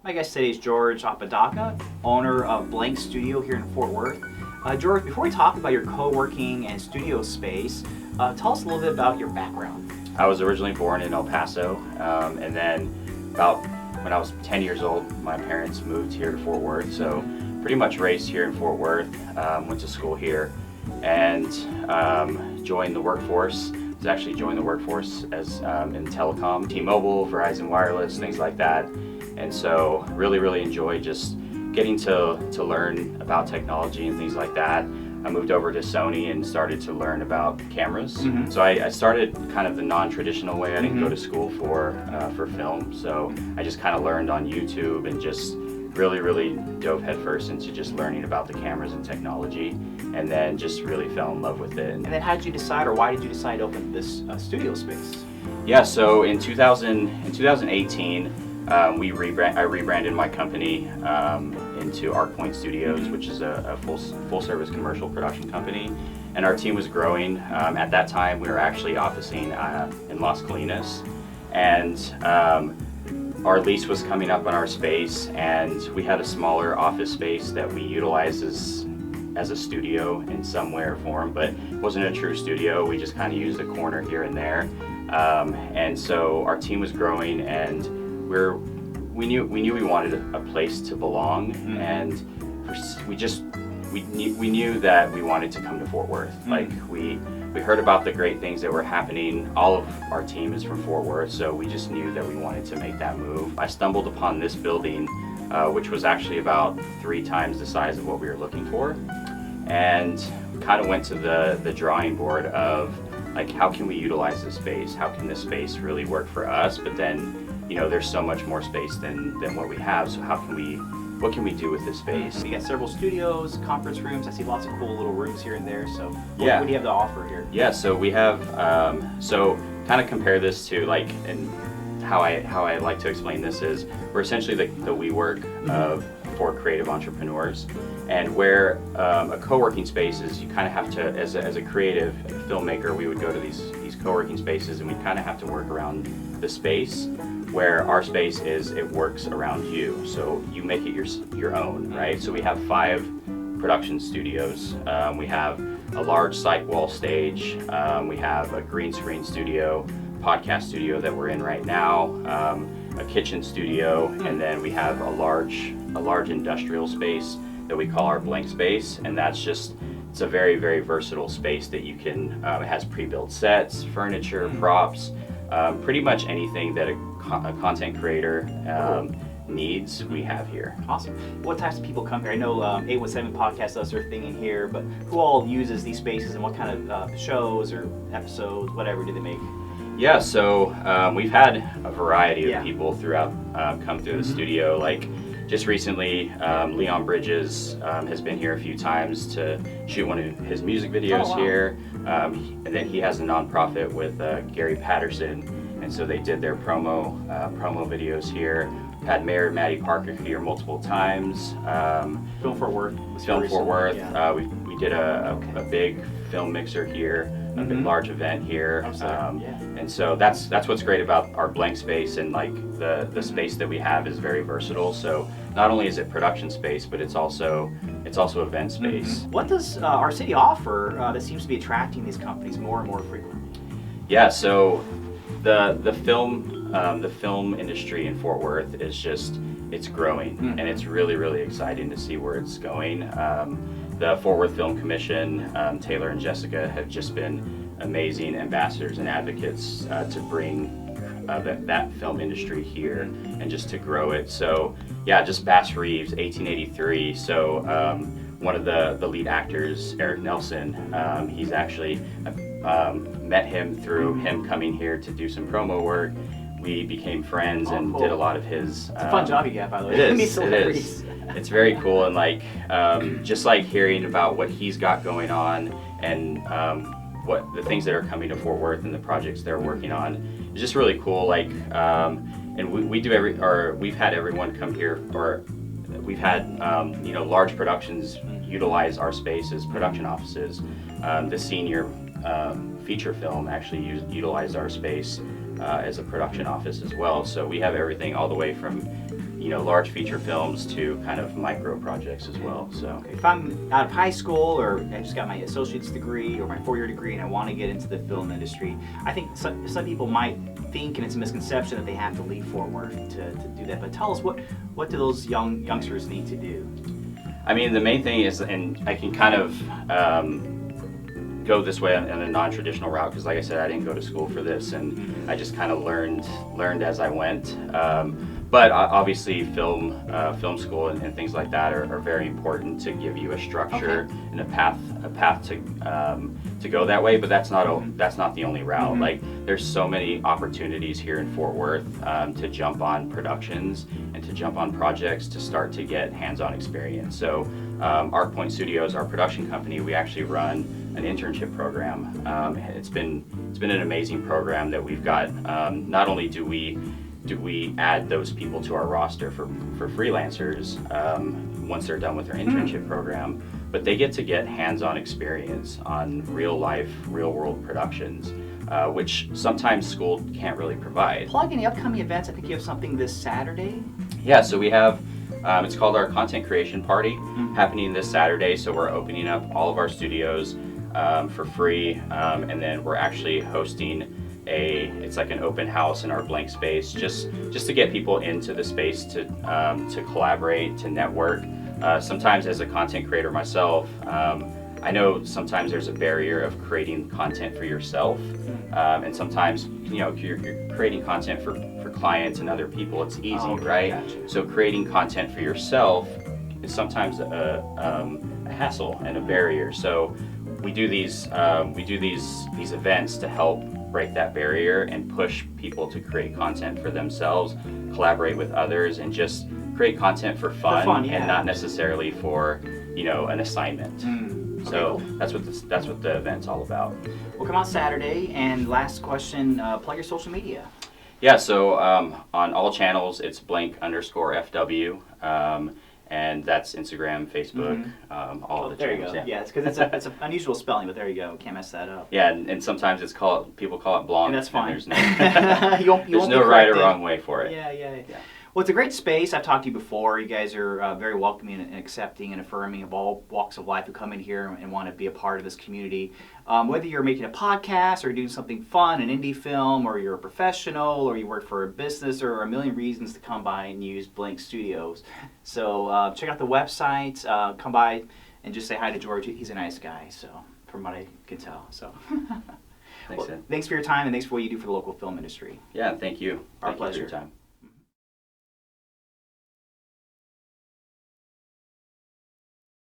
My guest today is George Apodaca, owner of Blanc Studio here in Fort Worth. George, before we talk about your co-working and studio space, tell us a little bit about your background. I was originally born in El Paso, and then about when I was 10 years old, my parents moved here to Fort Worth, so pretty much raised here in Fort Worth, went to school here, and joined the workforce. I was actually joined the workforce as in telecom, T-Mobile, Verizon Wireless, things like that. And so really enjoyed just getting to learn about technology and things like that. I moved over to Sony and started to learn about cameras. So I started kind of the non-traditional way. I didn't go to school for film, so I just kind of learned on YouTube and just really dove headfirst into just learning about the cameras and technology, and then just really fell in love with it. And then how did you decide, or why did you decide to open this studio space? Yeah, so in 2018, I rebranded my company into ArcPoint Studios, which is a full-service commercial production company, and our team was growing. At that time, we were actually officing in Las Colinas, and our lease was coming up on our space, and we had a smaller office space that we utilized as a studio in some way or form, but it wasn't a true studio. We just kind of used a corner here and there, and so our team was growing, and we knew we wanted a place to belong, and we knew that we wanted to come to Fort Worth. Like we heard about the great things that were happening. All of our team is from Fort Worth, so we just knew that we wanted to make that move. I stumbled upon this building, which was actually about 3 times the size of what we were looking for, and kind of went to the drawing board of like, how can we utilize this space? How can this space really work for us? But then, you know, there's so much more space than what we have, so what can we do with this space? You got several studios, conference rooms. I see lots of cool little rooms here and there. So what do you have to offer here? Yeah, so we have, so kind of compare this to like, and how I like to explain this is, we're essentially the WeWork for creative entrepreneurs. And where a co-working space is, you kind of have to, as a creative filmmaker, we would go to these co-working spaces, and we kind of have to work around the space, where our space is, it works around you. So you make it your own, right? So we have 5 production studios. We have a large cyc wall stage. We have a green screen studio, podcast studio that we're in right now, a kitchen studio, and then we have a large industrial space that we call our Blanc space, and it's a very versatile space that you can, it has pre-built sets, furniture, props, pretty much anything that a content creator needs, we have here. Awesome. What types of people come here? I know 817 Podcast does their thing in here, but who all uses these spaces, and what kind of shows or episodes, whatever, do they make? Yeah, so we've had a variety of people throughout come through the studio. Like just recently, Leon Bridges has been here a few times to shoot one of his music videos here, and then he has a nonprofit with Gary Patterson, and so they did their promo videos here. Had Mayor Maddie Parker here multiple times. Film Fort Worth. Film Fort Worth. We did a big film mixer here, a big large event here, and so that's what's great about our Blanc space, and like the space that we have is very versatile. So not only is it production space, but it's also event space. What does our city offer that seems to be attracting these companies more and more frequently? Yeah, so the film industry in Fort Worth is it's growing, and it's really exciting to see where it's going. The Fort Worth Film Commission, Taylor and Jessica, have just been amazing ambassadors and advocates to bring that film industry here and just to grow it. So yeah, just Bass Reeves, 1883. So one of the lead actors, Eric Nelson, he's actually met him through him coming here to do some promo work. We became friends and did a lot of his. It's a fun job you get, by the way. It is. It's very cool, and like just like hearing about what he's got going on, and what the things that are coming to Fort Worth and the projects they're working on. It's just really cool. Like, and we've had everyone come here, or we've had large productions utilize our space as production offices. The senior feature film actually utilized our space as a production office as well. So we have everything all the way from large feature films to kind of micro projects as well. So If I'm out of high school, or I just got my associate's degree or my 4-year degree, and I want to get into the film industry, I think some people might think, and it's a misconception, that they have to leave Fort Worth to do that. But tell us, what do those youngsters need to do? I mean, the main thing is, and I can kind of go this way in a non-traditional route, because like I said, I didn't go to school for this, and I just kind of learned as I went. But obviously, film school and things like that are very important to give you a structure and a path to go that way. But that's not the only route. Like, there's so many opportunities here in Fort Worth to jump on productions and to jump on projects to start to get hands-on experience. So Arc Point Studios, our production company, we actually run an internship program. It's been an amazing program that we've got. Not only do we add those people to our roster for freelancers once they're done with their internship program, but they get hands-on experience on real-world productions, which sometimes school can't really provide. Plug any upcoming events. I think you have something this Saturday. Yeah, so we have, it's called our Content Creation Party, happening this Saturday. So we're opening up all of our studios for free, and then we're actually hosting it's like an open house in our Blanc space, just to get people into the space to collaborate, to network. Sometimes, as a content creator myself, I know sometimes there's a barrier of creating content for yourself, and sometimes you're creating content for clients and other people. It's easy, right? Gotcha. So creating content for yourself is sometimes a hassle and a barrier. So we do these events to help break that barrier and push people to create content for themselves, collaborate with others, and just create content for fun, and not necessarily for an assignment. So cool. that's what the event's all about. We'll come out Saturday. And last question, plug your social media. Yeah, so on all channels it's Blanc_FW. And that's Instagram, Facebook, all of the there channels. You go. Yeah, it's because it's an unusual spelling, but there you go. Can't mess that up. Yeah, and sometimes people call it Blanc. And that's fine. And there's there's no right or wrong way for it. Yeah. Well, it's a great space. I've talked to you before. You guys are very welcoming and accepting and affirming of all walks of life who come in here and want to be a part of this community. Whether you're making a podcast or doing something fun, an indie film, or you're a professional, or you work for a business, or a million reasons to come by and use Blanc Studios. So check out the website. Come by and just say hi to George. He's a nice guy, so from what I can tell. So Thanks, Ed. Thanks for your time, and thanks for what you do for the local film industry. Yeah, thank you. Our Thank you for pleasure. your time.